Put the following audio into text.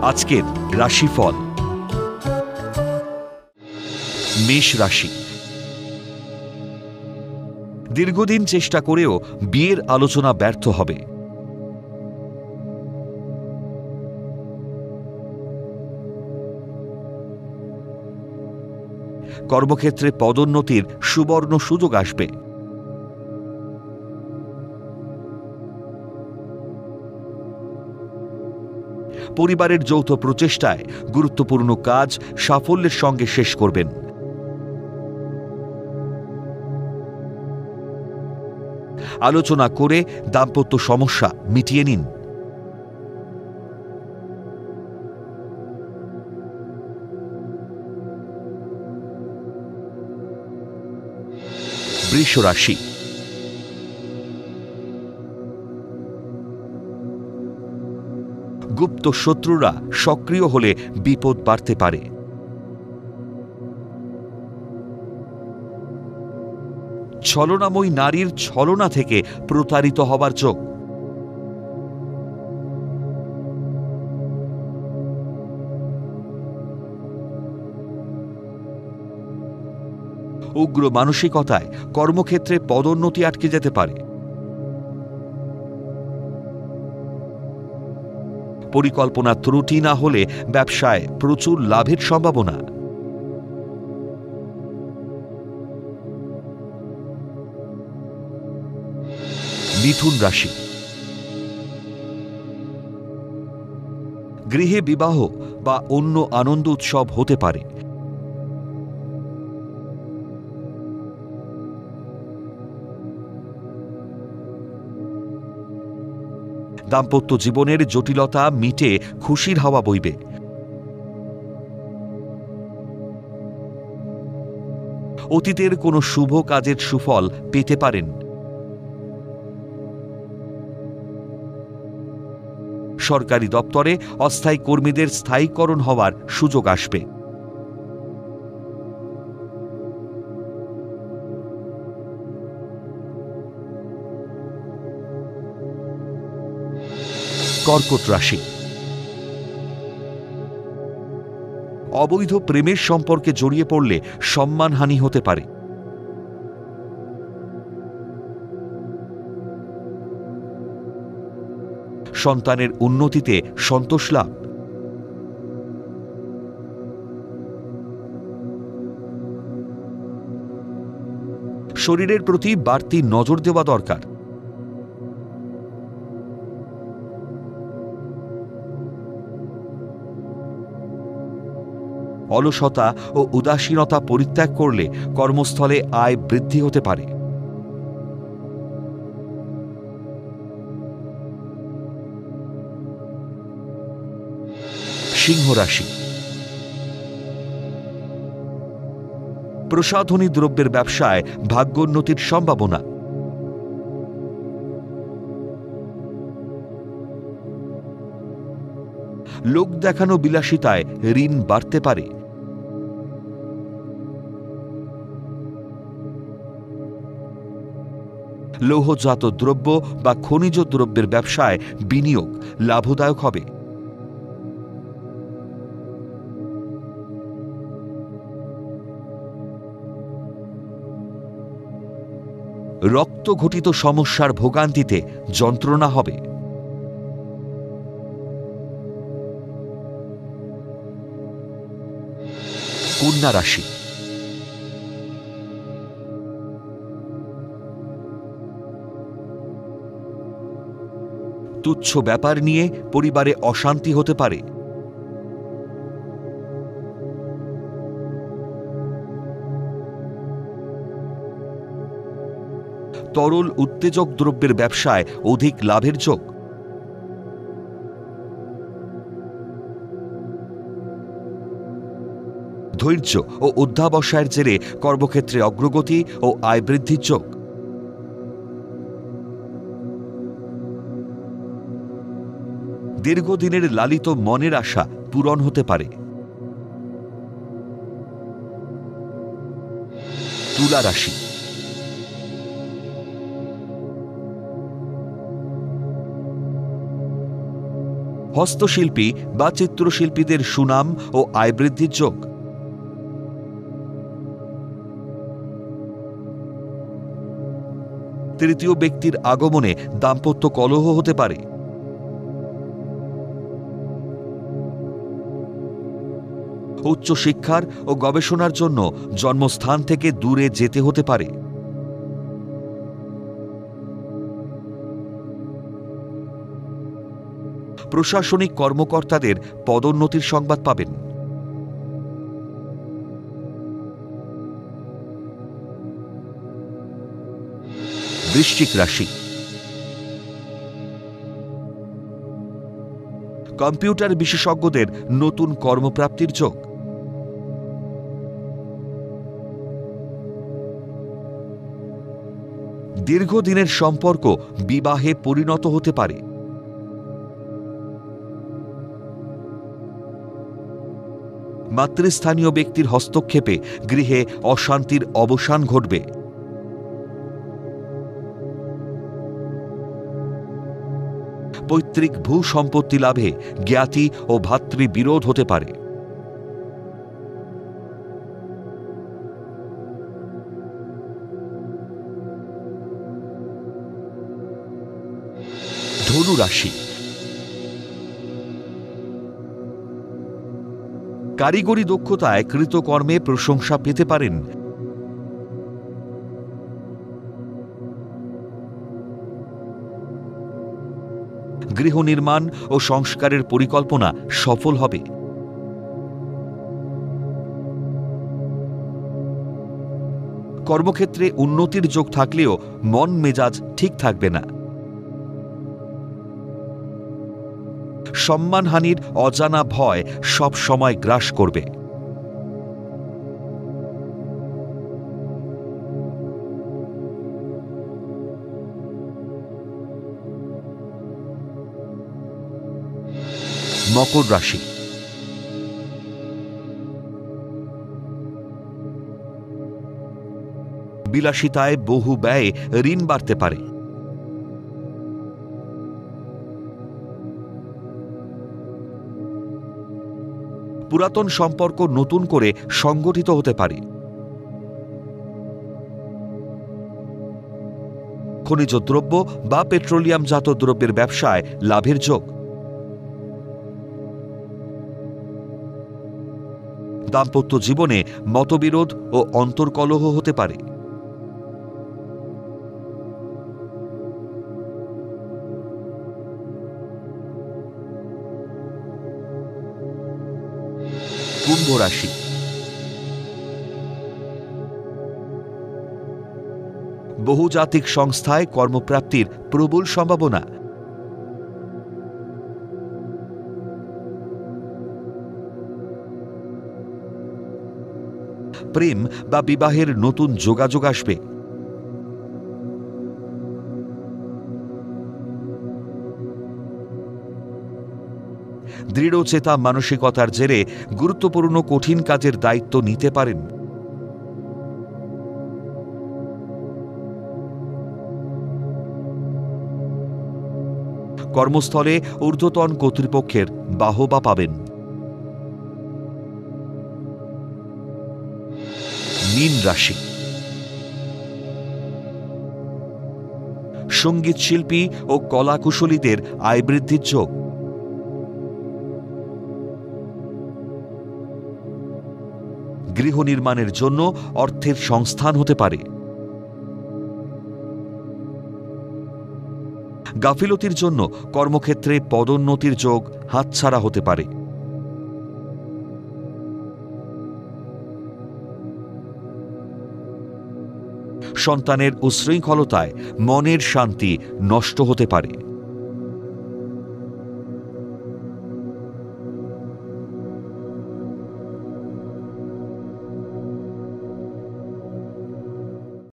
আজকের রাশিফল। মেষ রাশি। দীর্ঘদিন চেষ্টা করেও বিয়ের আলোচনা ব্যর্থ হবে। কর্মক্ষেত্রে পদোন্নতির সুবর্ণ সুযোগ আসবে। পরিবারের যৌথ প্রচেষ্টায় গুরুত্বপূর্ণ কাজ সাফল্যের সঙ্গে শেষ করবেন। আলোচনা করে দাম্পত্য সমস্যা মিটিয়ে নিন। বৃষ রাশি। গুপ্ত শত্রুরা সক্রিয় হলে বিপদ বাড়তে পারে। ছলনাময়ী নারীর ছলনা থেকে প্রতারিত হবার যোগ। উগ্র মানসিকতায় কর্মক্ষেত্রে পদোন্নতি আটকে যেতে পারে। পরিকল্পনা ত্রুটি না হলে ব্যবসায় প্রচুর লাভের সম্ভাবনা। মিথুন রাশি। গৃহে বিবাহ বা অন্য আনন্দ উৎসব হতে পারে। দাম্পত্য জীবনের জটিলতা মিটে খুশির হাওয়া বইবে। অতীতের কোনো শুভ কাজের সুফল পেতে পারেন। সরকারি দপ্তরে অস্থায়ী কর্মীদের স্থায়ীকরণ হওয়ার সুযোগ আসবে। কর্কট রাশি। অবৈধ প্রেমের সম্পর্কে জড়িয়ে পড়লে সম্মানহানি হতে পারে। সন্তানের উন্নতিতে সন্তোষ লাভ। শরীরের প্রতি বাড়তি নজর দেওয়া দরকার। অলসতা ও উদাসীনতা পরিত্যাগ করলে কর্মস্থলে আয় বৃদ্ধি হতে পারে। সিংহ রাশি। প্রসাধনী দ্রব্যের ব্যবসায় ভাগ্যোন্নতির সম্ভাবনা। লোক দেখানো বিলাসিতায় ঋণ বাড়তে পারে। লৌহজাত দ্রব্য বা খনিজ দ্রব্যের ব্যবসায় বিনিয়োগ লাভদায়ক হবে। রক্তঘটিত সমস্যার ভোগান্তিতে যন্ত্রণা হবে। কন্যা রাশি। তুচ্ছ ব্যাপার নিয়ে পরিবারে অশান্তি হতে পারে। তরল উত্তেজক দ্রব্যের ব্যবসায় অধিক লাভের যোগ। ধৈর্য ও অধ্যাবসায়ের জেরে কর্মক্ষেত্রে অগ্রগতি ও আয় বৃদ্ধির যোগ। দীর্ঘদিনের লালিত মনের আশা পূরণ হতে পারে। তুলা রাশি। হস্তশিল্পী বা চিত্রশিল্পীদের সুনাম ও আয় বৃদ্ধির যোগ। তৃতীয় ব্যক্তির আগমনে দাম্পত্য কলহ হতে পারে। উচ্চশিক্ষার ও গবেষণার জন্য জন্মস্থান থেকে দূরে যেতে হতে পারে। প্রশাসনিক কর্মকর্তাদের পদোন্নতির সংবাদ পাবেন। বৃশ্চিক রাশি। কম্পিউটার বিশেষজ্ঞদের নতুন কর্মপ্রাপ্তির যোগ। দীর্ঘদিনের সম্পর্ক বিবাহে পরিণত হতে পারে। মাতৃস্থানীয় ব্যক্তির হস্তক্ষেপে গৃহে অশান্তির অবসান ঘটবে। পৈতৃক ভূ সম্পত্তি লাভে জ্ঞাতি ও ভাতৃবিরোধ হতে পারে। ধনু রাশি। কারিগরি দক্ষতায় কৃতকর্মে প্রশংসা পেতে পারেন। গৃহ নির্মাণ ও সংস্কারের পরিকল্পনা সফল হবে। কর্মক্ষেত্রে উন্নতির যোগ থাকলেও মন মেজাজ ঠিক থাকবে না। সম্মানহানির অজানা ভয় সব সময় গ্রাস করবে। মকর রাশি। বিলাসিতায় বহু ব্যয়ে ঋণ বাড়তে পারে। পুরাতন সম্পর্ক নতুন করে সংগঠিত হতে পারে। খনিজ দ্রব্য বা পেট্রোলিয়ামজাত দ্রব্যের ব্যবসায় লাভের যোগ। দাম্পত্য জীবনে মতবিরোধ ও অন্তর্কলহ হতে পারে। কুম্ভ রাশি। বহুজাতিক সংস্থায় কর্মপ্রাপ্তির প্রবল সম্ভাবনা। প্রেম বা বিবাহের নতুন যোগাযোগ আসবে। দৃঢ়চেতা মানসিকতার জেরে গুরুত্বপূর্ণ কঠিন কাজের দায়িত্ব নিতে পারেন। কর্মস্থলে ঊর্ধ্বতন কর্তৃপক্ষের বাহবা পাবেন। মীন রাশি। সঙ্গীত শিল্পী ও কলাকুশলীদের আয় বৃদ্ধির যোগ। গৃহ নির্মাণের জন্য অর্থের সংস্থান হতে পারে। গাফিলতির জন্য কর্মক্ষেত্রে পদোন্নতির যোগ হাতছাড়া হতে পারে। সন্তানের উচ্ছৃঙ্খলতায় মনের শান্তি নষ্ট হতে পারে।